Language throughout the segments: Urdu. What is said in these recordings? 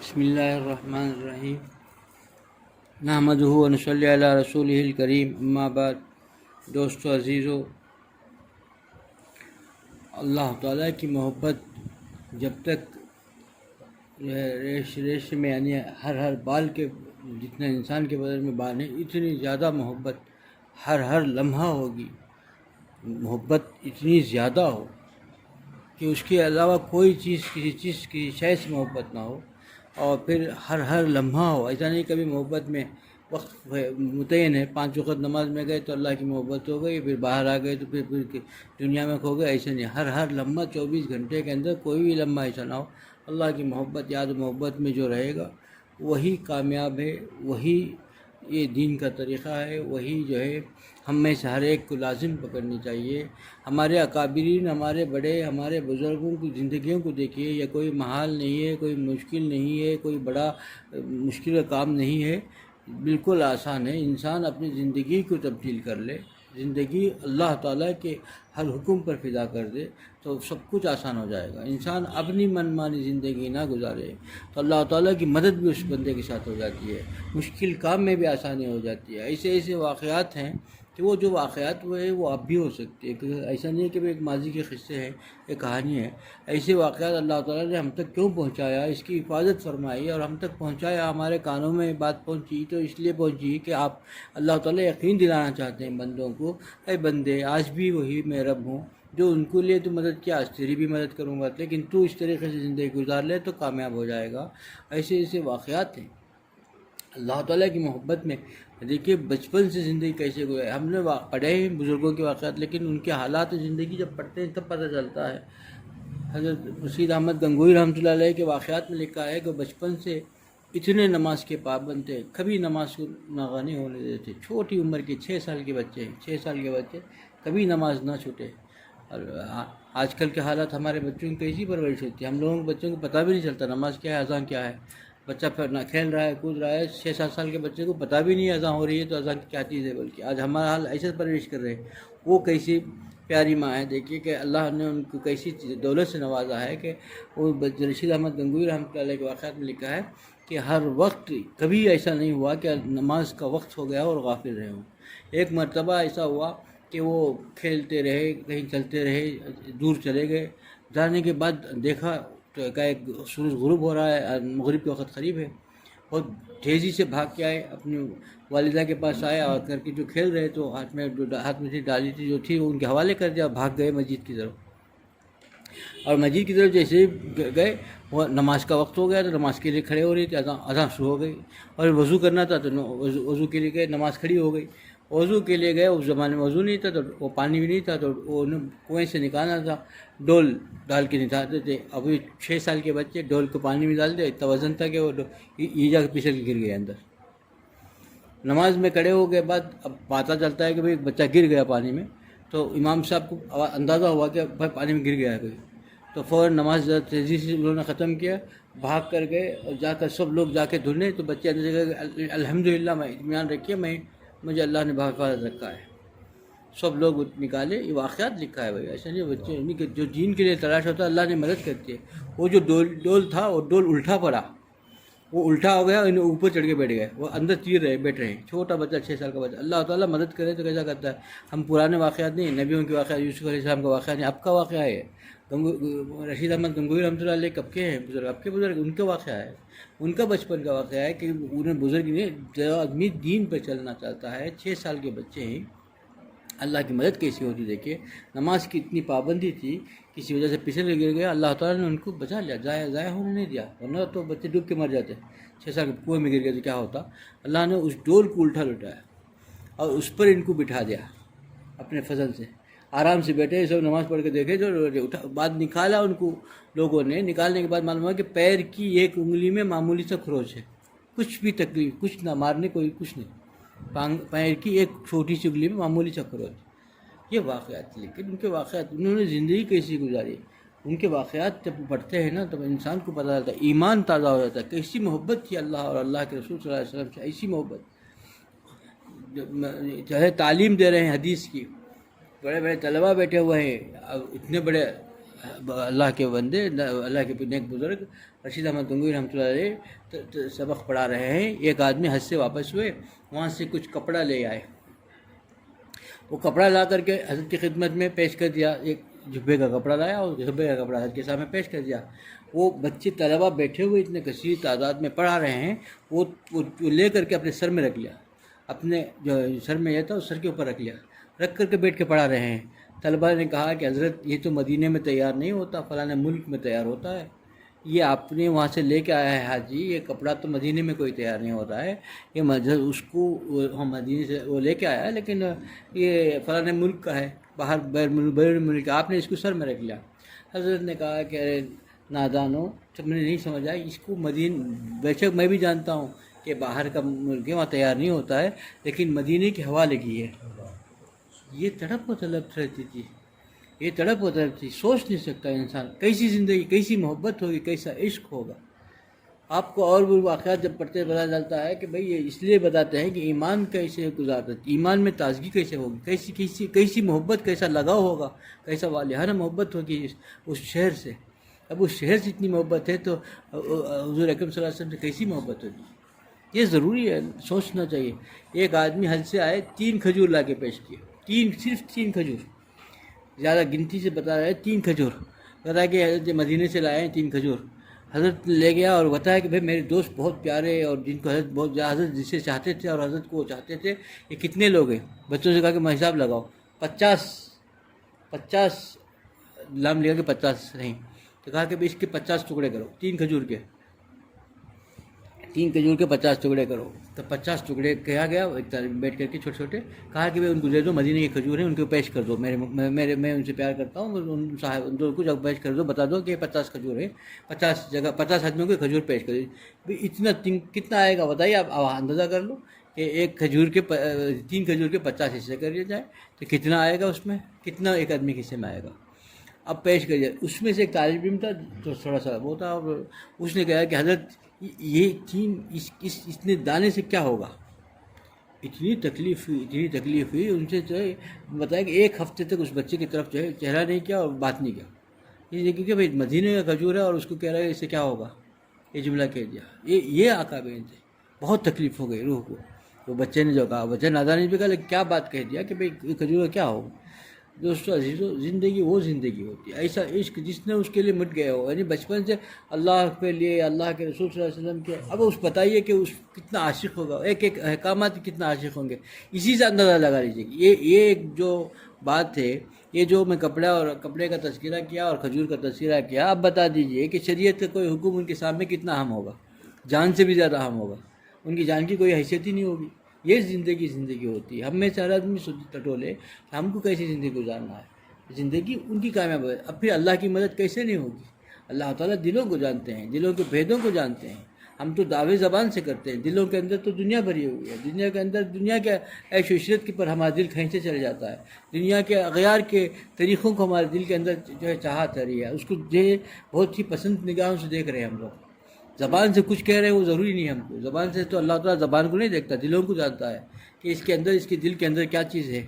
بسم اللہ الرحمن الرحیم نحمدہ و نصلی علی رسولہ الکریم اما بعد۔ دوستو عزیزو، اللہ تعالیٰ کی محبت جب تک ریش ریش میں یعنی ہر بال کے جتنا انسان کے بدن میں بال ہیں اتنی زیادہ محبت ہر لمحہ ہوگی۔ محبت اتنی زیادہ ہو کہ اس کے علاوہ کوئی چیز کسی شے سے محبت نہ ہو، اور پھر ہر لمحہ ہو۔ ایسا نہیں کبھی محبت میں وقت متعین ہے، 5 وقت نماز میں گئے تو اللہ کی محبت ہو گئی، پھر باہر آ گئے تو پھر دنیا میں کھو گئے۔ ایسا نہیں، ہر لمحہ 24 گھنٹے کے اندر کوئی بھی لمحہ ایسا نہ ہو اللہ کی محبت یاد و محبت میں جو رہے گا وہی کامیاب ہے، وہی یہ دین کا طریقہ ہے، وہی جو ہے ہم میں سے ہر ایک کو لازم پکڑنی چاہیے۔ ہمارے اکابرین، ہمارے بڑے، ہمارے بزرگوں کی زندگیوں کو دیکھیے، یہ کوئی محال نہیں ہے، کوئی مشکل نہیں ہے، کوئی بڑا مشکل کام نہیں ہے، بالکل آسان ہے۔ انسان اپنی زندگی کو تبدیل کر لے، زندگی اللہ تعالیٰ کے ہر حکم پر فدا کر دے تو سب کچھ آسان ہو جائے گا۔ انسان اپنی من مانی زندگی نہ گزارے تو اللہ تعالیٰ کی مدد بھی اس بندے کے ساتھ ہو جاتی ہے، مشکل کام میں بھی آسانی ہو جاتی ہے۔ ایسے واقعات ہیں کہ وہ جو واقعات ہوئے وہ اب بھی ہو سکتے ہیں، کیونکہ ایسا نہیں ہے کہ ایک ماضی کے قصے ہیں، ایک کہانی ہے۔ ایسے واقعات اللہ تعالیٰ نے ہم تک کیوں پہنچایا، اس کی حفاظت فرمائی اور ہم تک پہنچایا، ہمارے کانوں میں بات پہنچی تو اس لیے پہنچی کہ آپ اللہ تعالیٰ یقین دلانا چاہتے ہیں بندوں کو، اے بندے آج بھی وہی میں رب ہوں جو ان کو لیے تو مدد کیا، آج تیری بھی مدد کروں گا، لیکن تو اس طریقے سے زندگی گزار لے تو کامیاب ہو جائے گا۔ ایسے واقعات ہیں اللہ تعالیٰ کی محبت میں۔ دیکھیے بچپن سے زندگی کیسے گزاری، ہم نے پڑھے ہیں بزرگوں کے واقعات، لیکن ان کے حالات زندگی جب پڑھتے ہیں تب پتہ چلتا ہے۔ حضرت رشید احمد گنگوہی رحمۃ اللہ علیہ کے واقعات میں لکھا ہے کہ بچپن سے اتنے نماز کے پابند تھے، کبھی نماز کو ناغانی ہونے دیتے، چھوٹی عمر کے 6 سال کے بچے کبھی نماز نہ چھوٹے۔ اور آج کل کے حالات ہمارے بچوں کی کیسی پرورش ہوتی ہے، ہم لوگوں کے بچوں کو پتہ بھی نہیں چلتا نماز کیا ہے، اذان کیا ہے۔ بچہ پھر نہ کھیل رہا ہے، کود رہا ہے، 6-7 سال کے بچے کو پتہ بھی نہیں اذان ہو رہی ہے تو اذان کیا چیز ہے، بلکہ آج ہمارا حال ایسے پرورش کر رہے ہیں۔ وہ کیسی پیاری ماں ہے، دیکھیے کہ اللہ نے ان کو کیسی دولت سے نوازا ہے کہ وہ رشید احمد گنگوہی رحمۃ اللہ علیہ کے واقعات میں لکھا ہے کہ ہر وقت کبھی ایسا نہیں ہوا کہ نماز کا وقت ہو گیا اور غافل رہے ہوں۔ ایک مرتبہ ایسا ہوا کہ وہ کھیلتے رہے، کہیں چلتے رہے، دور چلے گئے، جانے کے بعد دیکھا تو ایک سورج غروب ہو رہا ہے، مغرب کے وقت قریب ہے، بہت تیزی سے بھاگ کے آئے، اپنی والدہ کے پاس آئے اور کر کے جو کھیل رہے تو ہاتھ میں تھی ڈالی تھی جو تھی وہ ان کے حوالے کر دیا، بھاگ گئے مسجد کی طرف۔ اور مسجد کی طرف جیسے ہی گئے وہ نماز کا وقت ہو گیا تو نماز کے لیے کھڑے ہو رہی تھی، اذان شروع ہو گئی، اور وضو کرنا تھا تو وضو کے لیے گئے، نماز کھڑی ہو گئی۔ وضو کے لیے گئے، اس زمانے میں وضو نہیں تھا تو وہ پانی بھی نہیں تھا تو وہ کنویں سے نکالنا تھا، ڈول ڈال کے نکالتے تھے۔ ابھی 6 سال کے بچے ڈول کو پانی میں ڈال دے، اتنا وزن تھا کہ وہ یہ جا کے پھسل کے گر گئے اندر۔ نماز میں کھڑے ہو گئے بعد اب پتہ چلتا ہے کہ بھئی بچہ گر گیا پانی میں، تو امام صاحب کو اندازہ ہوا کہ بھائی پانی میں گر گیا ہے کوئی، تو فوراً نماز تیزی سے انہوں نے ختم کیا، بھاگ کر گئے اور جا کر سب لوگ جا کے دھلنے تو بچے اندر جگہ الحمدللہ میں اطمینان رکھیے مجھے اللہ نے بحفاظت رکھا ہے، سب لوگ نکالے۔ یہ واقعات لکھا ہے بھائی، ایسا نہیں بچے نہیں کہ جو دین کے لیے تلاش ہوتا ہے اللہ نے مدد کرتی ہے۔ وہ جو ڈول تھا وہ ڈول الٹا پڑا، وہ الٹا ہو گیا، انہیں اوپر چڑھ کے بیٹھ گئے، وہ اندر تیر رہے بیٹھ رہے ہیں، چھوٹا بچہ 6 سال کا بچہ۔ اللہ تعالیٰ مدد کرے تو کیسا کرتا ہے۔ ہم پرانے واقعات نہیں، نبیوں کے واقعات، یوسف علیہ السلام کا واقعہ نہیں، اب کا واقعہ ہے۔ رشید احمد گنگوہی رحمۃ اللہ علیہ کب کے ہیں بزرگ، اب کے بزرگ، ان کا واقعہ ہے، ان کا بچپن کا واقعہ ہے کہ انہیں بزرگ نے جو آدمی دین پہ چلنا چاہتا ہے، 6 سال کے بچے ہیں، اللہ کی مدد کیسی ہوتی دیکھیے۔ نماز کی اتنی پابندی تھی، کسی وجہ سے پچھل گر گیا، اللہ تعالیٰ نے ان کو بچا لیا، ضائع ہونے نہیں دیا، ورنہ تو بچے ڈوب کے مر جاتے۔ 6 سال کے کنویں میں گر گئے تو کیا ہوتا۔ اللہ نے اس ڈول کو الٹا لٹایا اور اس پر ان کو بٹھا دیا اپنے فضل سے، آرام سے بیٹھے، سب نماز پڑھ کے دیکھے جو بعد نکالا ان کو لوگوں نے، نکالنے کے بعد معلوم ہوا کہ پیر کی ایک انگلی میں معمولی سا خروچ ہے، کچھ بھی تکلیف، کچھ نہ مارنے کوئی کچھ نہیں، پیر کی ایک چھوٹی سی انگلی میں معمولی سا خروچ۔ یہ واقعات، لیکن ان کے واقعات، انہوں نے زندگی کیسی گزاری، ان کے واقعات جب پڑھتے ہیں نا تو انسان کو پتہ چلتا ہے، ایمان تازہ ہو جاتا ہے، کیسی محبت تھی اللہ اور اللہ کے رسول صلی اللہ علیہ وسلم سے، ایسی محبت۔ چاہے تعلیم دے رہے ہیں حدیث کی، بڑے بڑے طلباء بیٹھے ہوئے ہیں، اتنے بڑے اللہ کے بندے، اللہ کے نیک بزرگ رشید احمد گنگوئی رحمۃ اللہ علیہ سبق پڑھا رہے ہیں، ایک آدمی حج سے واپس ہوئے، وہاں سے کچھ کپڑا لے آئے، وہ کپڑا لا کر کے حضرت کی خدمت میں پیش کر دیا، ایک جبے کا کپڑا لایا اور جبے کا کپڑا حضرت کے سامنے پیش کر دیا۔ وہ بچے طلبہ بیٹھے ہوئے اتنے کثیر تعداد میں پڑھا رہے ہیں، وہ لے کر کے اپنے سر میں رکھ لیا، اپنے جو سر میں یہ تھا اس سر کے اوپر رکھ لیا، رکھ کر کے بیٹھ کے پڑھا رہے ہیں۔ طلبہ نے کہا کہ حضرت یہ تو مدینے میں تیار نہیں ہوتا، فلاں ملک میں تیار ہوتا ہے، یہ آپ نے وہاں سے لے کے آیا ہے حاجی، یہ کپڑا تو مدینے میں کوئی تیار نہیں ہوتا ہے، یہ اس کو ہم مدینے سے وہ لے کے آیا ہے، لیکن یہ فلاں ملک کا ہے، باہر بیرون ملک کا، آپ نے اس کو سر میں رکھ لیا۔ حضرت نے کہا کہ ارے نادانو، جب میں نے نہیں سمجھا اس کو بے شک میں بھی جانتا ہوں کہ باہر کا ملک ہے وہاں تیار نہیں ہوتا ہے، لیکن مدینے کے ہوا لگی ہے۔ یہ تڑپ و طلب رہتی تھی، یہ تڑپ و طلب تھی، سوچ نہیں سکتا انسان کیسی زندگی، کیسی محبت ہوگی، کیسا عشق ہوگا۔ آپ کو اور بھی واقعات جب پڑھتے پتا چلتا ہے کہ بھئی یہ اس لیے بتاتے ہیں کہ ایمان کیسے گزارتا، ایمان میں تازگی کیسے ہوگی، کیسی محبت، کیسا لگاؤ ہوگا، کیسا والہانہ محبت ہوگی اس شہر سے۔ اب اس شہر سے اتنی محبت ہے تو حضور اکرم صلی اللہ علیہ وسلم سے کیسی محبت ہوگی، یہ ضروری ہے، سوچنا چاہیے۔ ایک آدمی حج سے آئے، 3 کھجور لا کے پیش کیے، صرف 3 کھجور، زیادہ گنتی سے بتا رہے ہیں، 3 کھجور بتا کہ حضرت مدینے سے لائے ہیں 3 کھجور۔ حضرت لے گیا اور بتایا کہ بھائی میرے دوست بہت پیارے اور جن کو حضرت بہت زیادہ، حضرت جسے چاہتے تھے اور حضرت کو وہ چاہتے تھے، یہ کتنے لوگ ہیں؟ بچوں سے کہا کہ میں حساب لگاؤ، 50 نام لیا کہ 50 نہیں، تو کہا کہ اس کے 50 ٹکڑے کرو، 3 کھجور کے 50 ٹکڑے کرو، تو 50 ٹکڑے کیا گیا ایک طرف بیٹھ کر کے چھوٹے چھوٹے، کہا کہ ان کو دے دو، مدینے کے کھجور ہیں ان کو پیش کر دو، میں ان سے پیار کرتا ہوں، ان کو جب پیش کر دو، بتا دو کہ 50 کھجور ہیں، 50 آدمیوں کے کھجور پیش کر دو۔ اتنا کتنا آئے گا بتائیے، آپ اندازہ کر لو کہ ایک کھجور کے 3 کھجور کے 50 حصے کر لیا جائے تو کتنا آئے گا، اس میں کتنا ایک آدمی کے حصے میں آئے گا۔ اب پیش کر دیا، اس میں سے ایک طالب علم تھا جو تھوڑا سا وہ تھا، اور اس نے کہا کہ حضرت یہ اتنے دانے سے کیا ہوگا؟ اتنی تکلیف ہوئی ان سے، جو ہے بتایا کہ 1 ہفتے تک اس بچے کی طرف جو ہے چہرہ نہیں کیا اور بات نہیں کیا، یہ دیکھیے کہ بھائی مدینے کا کھجور ہے اور اس کو کہہ رہا ہے اس سے کیا ہوگا، یہ جملہ کہہ دیا۔ یہ آقابین تھے، بہت تکلیف ہو گئی روح کو۔ تو بچے نے جو کہا، بچے نادانی بھی کہا، لیکن کیا بات کہہ دیا کہ بھائی کھجور کا کیا ہوگا۔ دوستو عزیزو، زندگی وہ زندگی ہوتی ہے، ایسا عشق جس نے اس کے لیے مٹ گیا ہو، یعنی بچپن سے اللہ کے لیے، اللہ کے رسول صلی اللہ علیہ وسلم کے، اب اس بتائیے کہ اس کتنا عاشق ہوگا، ایک احکامات کتنا عاشق ہوں گے، اسی سے اندازہ لگا لیجیے کہ یہ ایک جو بات ہے، یہ جو میں کپڑے کا تذکرہ کیا اور کھجور کا تذکرہ کیا، اب بتا دیجئے کہ شریعت کا کوئی حکم ان کے سامنے کتنا اہم ہوگا، جان سے بھی زیادہ اہم ہوگا، ان کی جان کی کوئی حیثیت ہی نہیں ہوگی۔ یہ زندگی ہوتی ہے۔ ہم میں سے ہر آدمی ٹٹولے کہ ہم کو کیسی زندگی گزارنا ہے، زندگی ان کی کامیاب ہے۔ اب پھر اللہ کی مدد کیسے نہیں ہوگی؟ اللہ تعالیٰ دلوں کو جانتے ہیں، دلوں کے بھیدوں کو جانتے ہیں۔ ہم تو دعوے زبان سے کرتے ہیں، دلوں کے اندر تو دنیا بھری ہوئی ہے، دنیا کے اندر دنیا کے عیش و عشرت کے پر ہمارا دل کھینچے چلے جاتا ہے، دنیا کے اغیار کے طریقوں کو ہمارے دل کے اندر جو ہے چاہت رہی ہے، اس کو جو ہے بہت ہی پسند نگاہوں سے دیکھ رہے ہیں ہم لوگ۔ زبان سے کچھ کہہ رہے ہیں وہ ضروری نہیں ہے ہم کو، زبان سے تو اللہ تعالیٰ زبان کو نہیں دیکھتا، دلوں کو جانتا ہے کہ اس کے اندر، اس کے دل کے اندر کیا چیز ہے،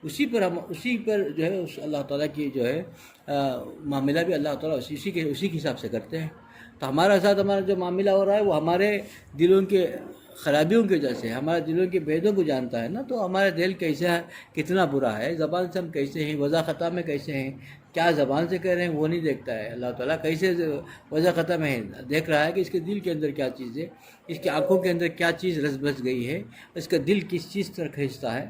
اسی پر جو ہے اس اللہ تعالیٰ کی جو ہے معاملہ بھی اللہ تعالیٰ اسی کے حساب سے کرتے ہیں۔ تو ہمارا جو معاملہ ہو رہا ہے وہ ہمارے دلوں کے خرابیوں کی وجہ سے، ہمارے دلوں کے بھیدوں کو جانتا ہے نا، تو ہمارا دل کیسا ہے، کتنا برا ہے، زبان سے ہم کیسے ہیں، وضع خطا میں کیسے ہیں، کیا زبان سے کہہ رہے ہیں وہ نہیں دیکھتا ہے اللہ تعالیٰ، کیسے وضع خطا میں ہے، دیکھ رہا ہے کہ اس کے دل کے اندر کیا چیز ہے، اس کی آنکھوں کے اندر کیا چیز رس بس گئی ہے، اس کا دل کس چیز طرح کھینچتا ہے۔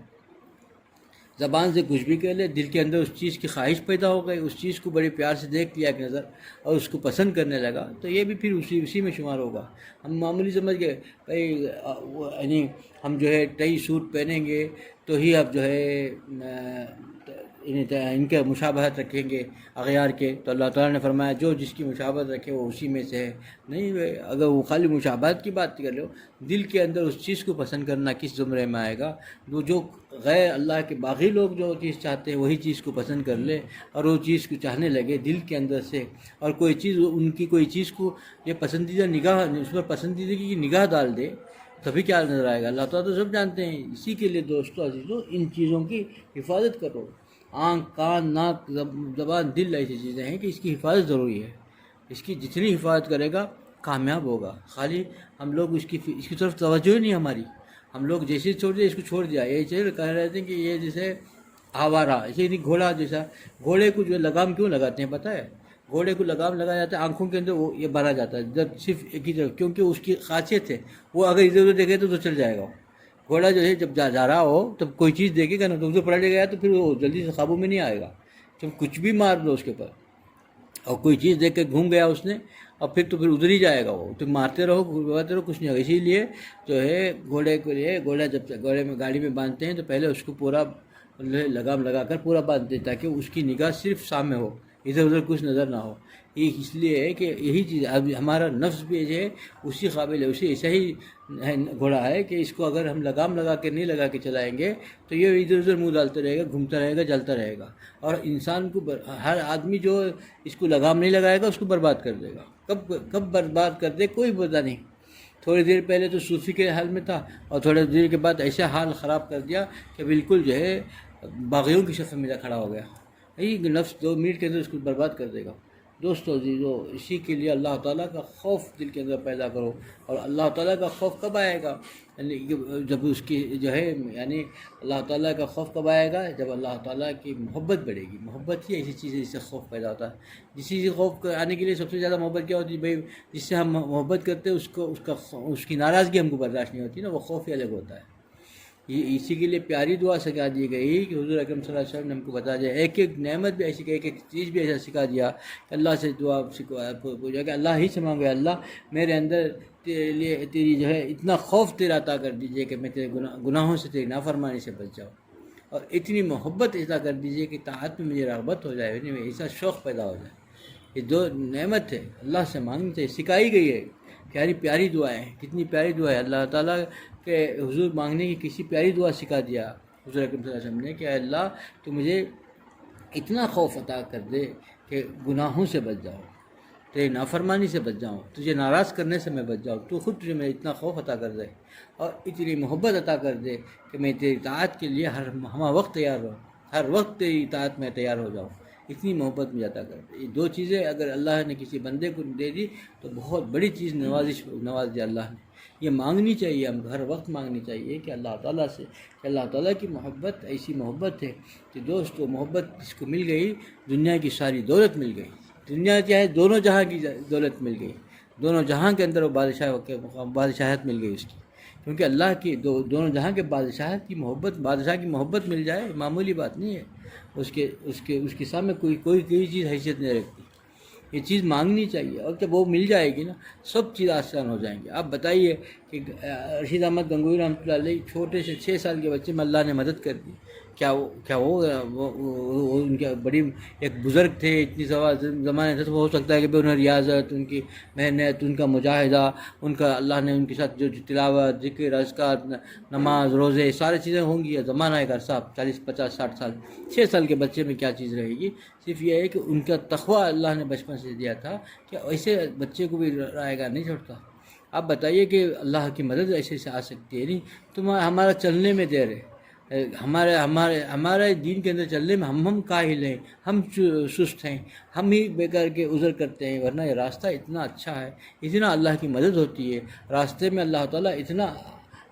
زبان سے کچھ بھی کہہ لے، دل کے اندر اس چیز کی خواہش پیدا ہو گئی، اس چیز کو بڑے پیار سے دیکھ لیا ایک نظر اور اس کو پسند کرنے لگا، تو یہ بھی پھر اسی میں شمار ہوگا۔ ہم معمولی سمجھ گئے بھائی، یعنی ہم جو ہے ٹئی سوٹ پہنیں گے تو ہی اب جو ہے ان کے مشابہت رکھیں گے اغیار کے، تو اللہ تعالیٰ نے فرمایا جو جس کی مشابہت رکھے وہ اسی میں سے ہے۔ نہیں، اگر وہ خالی مشابہت کی بات کر لو، دل کے اندر اس چیز کو پسند کرنا کس زمرے میں آئے گا؟ جو غیر اللہ کے باغی لوگ جو چیز چاہتے ہیں وہی چیز کو پسند کر لے اور وہ چیز کو چاہنے لگے دل کے اندر سے، اور کوئی چیز ان کی کوئی چیز کو یہ پسندیدہ نگاہ، اس پر پسندیدگی کی نگاہ ڈال دے، تبھی کیا نظر آئے گا؟ اللہ تعالیٰ تو سب جانتے ہیں۔ اسی کے لیے دوستو عزیزو، ان چیزوں کی حفاظت کرو۔ آنکھ، کان، ناک، زبان، دل ایسی چیزیں ہیں کہ اس کی حفاظت ضروری ہے۔ اس کی جتنی حفاظت کرے گا کامیاب ہوگا. خالی ہم لوگ اس کی طرف توجہ ہی نہیں ہماری. ہم لوگ جیسے چھوڑ دیا اس کو چھوڑ دیا. یہ چیز کہہ رہے تھے کہ یہ جیسے آوارہ ایسے نہیں گھوڑا جیسا. گھوڑے کو جو لگام کیوں لگاتے ہیں پتہ ہے؟ گھوڑے کو لگام لگایا جاتا ہے آنکھوں کے اندر، وہ یہ بھرا جاتا ہے جب صرف ایک ہی طرف، کیونکہ اس کی خاصیت ہے وہ اگر ادھر ادھر دیکھے تو چل جائے گا. گھوڑا جو ہے جب جا رہا ہو تب کوئی چیز دیکھے گا نا تو ادھر پلٹ گیا تو پھر وہ جلدی سے قابو میں نہیں آئے گا. جب کچھ بھی مار دو اس کے اوپر اور کوئی چیز دیکھ کے گھوم گیا اس نے اور پھر تو پھر ادھر ہی جائے گا. وہ تو مارتے رہو گھماتے رہو کچھ نہیں ہوگا. اسی لیے جو ہے گھوڑے کے لیے گھوڑا جب گھوڑے میں گاڑی میں باندھتے ہیں تو پہلے اس کو پورا لگام لگا کر پورا باندھتے ہیں تاکہ اس کی نگاہ صرف سامنے ہو، ادھر ادھر کچھ نظر نہ ہو. یہ اس لیے ہے کہ یہی چیز اب ہمارا نفس بھی جو ہے اسی قابل ہے، اسی ایسا ہی گھوڑا ہے کہ اس کو اگر ہم لگام لگا کے نہیں لگا کے چلائیں گے تو یہ ادھر ادھر منہ ڈالتا رہے گا، گھومتا رہے گا، جلتا رہے گا. اور انسان کو ہر آدمی جو اس کو لگام نہیں لگائے گا اس کو برباد کر دے گا. کب برباد کر دے کوئی پتہ نہیں. تھوڑی دیر پہلے تو صوفی کے حال میں تھا اور تھوڑی دیر کے بعد ایسا حال خراب کر دیا کہ بالکل جو ہے باغیوں کی شکل میں کھڑا ہو گیا. یہی نفس 2 منٹ کے اندر اس کو برباد کر دے گا. دوستو عزیزو، اسی کے لیے اللہ تعالیٰ کا خوف دل کے اندر پیدا کرو. اور اللہ تعالیٰ کا خوف کب آئے گا؟ یعنی جب اس کی جو ہے یعنی اللہ تعالیٰ کا خوف کب آئے گا؟ جب اللہ تعالیٰ کی محبت بڑھے گی. محبت ہی ایسی چیز ہے جس سے خوف پیدا ہوتا ہے. جس چیز سے خوف آنے کے لیے سب سے زیادہ محبت کیا ہوتی ہے بھائی؟ جس سے ہم محبت کرتے ہیں اس کی ناراضگی ہم کو برداشت نہیں ہوتی نا، وہ خوف ہی الگ ہوتا ہے. یہ اسی کے لیے پیاری دعا سکھا دی گئی کہ حضور اکرم صلی اللہ علیہ وسلم نے ہم کو بتا دیا ایک ایک نعمت بھی ایسی کہ ایک ایک چیز بھی ایسا سکھا دیا کہ اللہ سے دعا پوچھا کہ اللہ ہی سے مانگو، اللہ میرے اندر تیرے لیے تیری جو ہے اتنا خوف تیرا عطا کر دیجئے کہ میں تیرے گناہوں سے تیری نافرمانی سے بچ جاؤں، اور اتنی محبت عطا کر دیجئے کہ طاعت میں مجھے رغبت ہو جائے، ایسا شوق پیدا ہو جائے. یہ 2 نعمت ہے اللہ سے مانگنی چاہیے، سکھائی گئی ہے. پیاری دعائیں ہیں، کتنی پیاری دعا ہے. اللہ تعالیٰ کے حضور مانگنے کی کسی پیاری دعا سکھا دیا حضور اکرم صلی اللہ علیہ وسلم نے کہ اے اللہ تو مجھے اتنا خوف عطا کر دے کہ گناہوں سے بچ جاؤں، تیری نافرمانی سے بچ جاؤں، تجھے ناراض کرنے سے میں بچ جاؤں. تو خود تجھے میں اتنا خوف عطا کر دے اور اتنی محبت عطا کر دے کہ میں تیری اطاعت کے لیے ہمہ وقت تیار رہوں، ہر وقت تیری اطاعت میں تیار ہو جاؤں. اتنی محبت مجھے عطا کر دے. یہ 2 چیزیں اگر اللہ نے کسی بندے کو دے دی تو بہت بڑی چیز نواز دیا اللہ نے. یہ مانگنی چاہیے، ہم ہر وقت مانگنی چاہیے کہ اللہ تعالیٰ سے، کہ اللہ تعالیٰ کی محبت ایسی محبت ہے کہ دوستو محبت جس کو مل گئی دنیا کی ساری دولت مل گئی. دنیا کیا ہے؟ دونوں جہاں کی دولت مل گئی. دونوں جہاں کے اندر وہ بادشاہت مل گئی اس کی، کیونکہ اللہ کی دونوں جہاں کے بادشاہ کی محبت مل جائے معمولی بات نہیں ہے. اس کے سامنے کوئی چیز حیثیت نہیں رکھتی. یہ چیز مانگنی چاہیے اور جب وہ مل جائے گی نا سب چیز آسان ہو جائیں گی. آپ بتائیے کہ رشید احمد گنگوہی رحمۃ اللہ علیہ چھوٹے سے 6 سال کے بچے میں اللہ نے مدد کر دی. کیا وہ ان کے بڑی ایک بزرگ تھے، اتنی زمانے سے ہو سکتا ہے کہ انہیں ریاضت، ان کی محنت، ان کا مجاہدہ، ان کا اللہ نے ان کے ساتھ جو تلاوت، ذکر، اذکار، نماز، روزے ساری چیزیں ہوں گی. زمانہ ایک عرصہ 40 50 60 سال 6 سال کے بچے میں کیا چیز رہے گی؟ صرف یہ ہے کہ ان کا تقویٰ اللہ نے بچپن سے دیا تھا کہ ایسے بچے کو بھی رائے گار نہیں چھوڑتا. آپ بتائیے کہ اللہ کی مدد ایسے سے آ سکتی ہے؟ نہیں. ہمارا چلنے میں دیر ہے، ہمارے دین کے اندر چلنے میں ہم کاہل ہیں، ہم سست ہیں، ہم ہی بیکار کے عذر کرتے ہیں. ورنہ یہ راستہ اتنا اچھا ہے، اتنا اللہ کی مدد ہوتی ہے راستے میں. اللہ تعالیٰ اتنا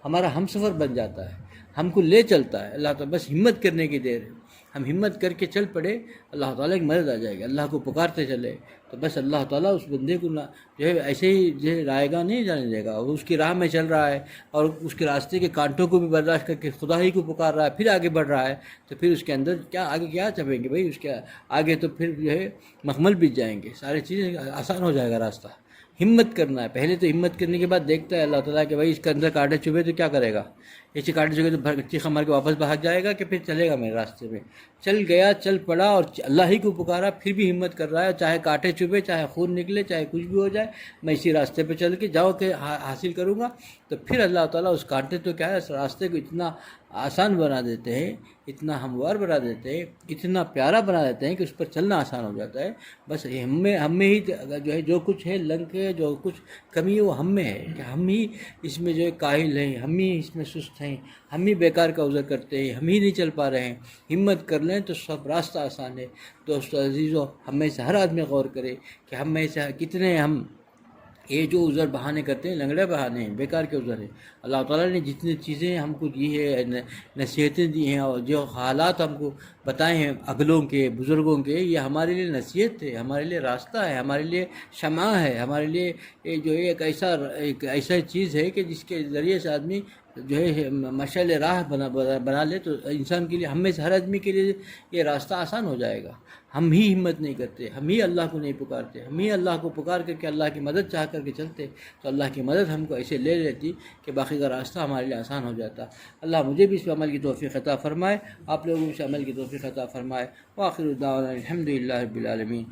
ہمارا ہم سفر بن جاتا ہے، ہم کو لے چلتا ہے. اللہ تعالیٰ بس ہمت کرنے کی دیر ہے. ہم ہمت کر کے چل پڑے اللہ تعالیٰ کی مدد آ جائے گی. اللہ کو پکارتے چلے تو بس اللہ تعالیٰ اس بندے کو جو ہے ایسے ہی جو ہے رائے گاہ نہیں جانے دے گا. وہ اس کی راہ میں چل رہا ہے اور اس کے راستے کے کانٹوں کو بھی برداشت کر کے خدا ہی کو پکار رہا ہے، پھر آگے بڑھ رہا ہے. تو پھر اس کے اندر آگے کیا چپیں گے بھائی؟ اس کے آگے تو پھر جو ہے مخمل بیت جائیں گے، ساری چیزیں آسان ہو جائے گا راستہ. ہمت کرنا ہے پہلے تو. ہمت کرنے کے بعد دیکھتا ہے اللہ تعالیٰ کہ بھائی اس کے اندر کانٹے چبھے تو کیا کرے گا؟ ایسے کانٹے چبھے تو چیخ مار کے واپس بھاگ جائے گا کہ پھر چلے گا میرے راستے میں؟ چل گیا، چل پڑا اور اللہ ہی کو پکارا، پھر بھی ہمت کر رہا ہے. چاہے کانٹے چبھے، چاہے خون نکلے، چاہے کچھ بھی ہو جائے، میں اسی راستے پہ چل کے جاؤ کہ حاصل کروں گا. تو پھر اللہ تعالیٰ اس کانٹے تو کیا ہے اس راستے کو اتنا آسان بنا دیتے ہیں، اتنا ہموار بنا دیتے ہیں، اتنا پیارا بنا دیتے ہیں کہ اس پر چلنا آسان ہو جاتا ہے. بس ہم میں ہی جو ہے جو کچھ ہے لنک ہے، جو کچھ کمی ہے وہ ہم میں ہے کہ ہم ہی اس میں جو ہے کاہل ہیں، ہم ہی اس میں سست ہیں، ہم ہی بیکار کا عذر کرتے ہیں، ہم ہی نہیں چل پا رہے ہیں. ہمت کر لیں تو سب راستہ آسان ہے. دوستو عزیزو، ہم میں سے ہر آدمی غور کرے کہ ہم میں سے کتنے ہم یہ جو عذر بہانے کرتے ہیں لنگڑے بہانے ہیں، بیکار کے عذر ہیں۔ اللہ تعالیٰ نے جتنی چیزیں ہم کو دی ہے، نصیحتیں دی ہیں، اور جو حالات ہم کو بتائے ہیں اگلوں کے، بزرگوں کے، یہ ہمارے لیے نصیحت ہے، ہمارے لیے راستہ ہے، ہمارے لیے شمع ہے، ہمارے لیے یہ جو ایک ایسا چیز ہے کہ جس کے ذریعے سے آدمی جو ہے مشعل راہ بنا لے، تو انسان کے لیے، ہم میں سے ہر آدمی کے لیے یہ راستہ آسان ہو جائے گا۔ ہم ہی ہمت نہیں کرتے، ہم ہی اللہ کو نہیں پکارتے، ہم ہی اللہ کو پکار کر کے اللہ کی مدد چاہ کر کے چلتے، تو اللہ کی مدد ہم کو ایسے لے لیتی کہ باقی کا راستہ ہمارے لیے آسان ہو جاتا۔ اللہ مجھے بھی اس پہ عمل کی توفیق عطا فرمائے، آپ لوگوں کو اس عمل کی توفیق عطا فرمائے۔ وآخر دعوانا الحمد للہ رب العالمین۔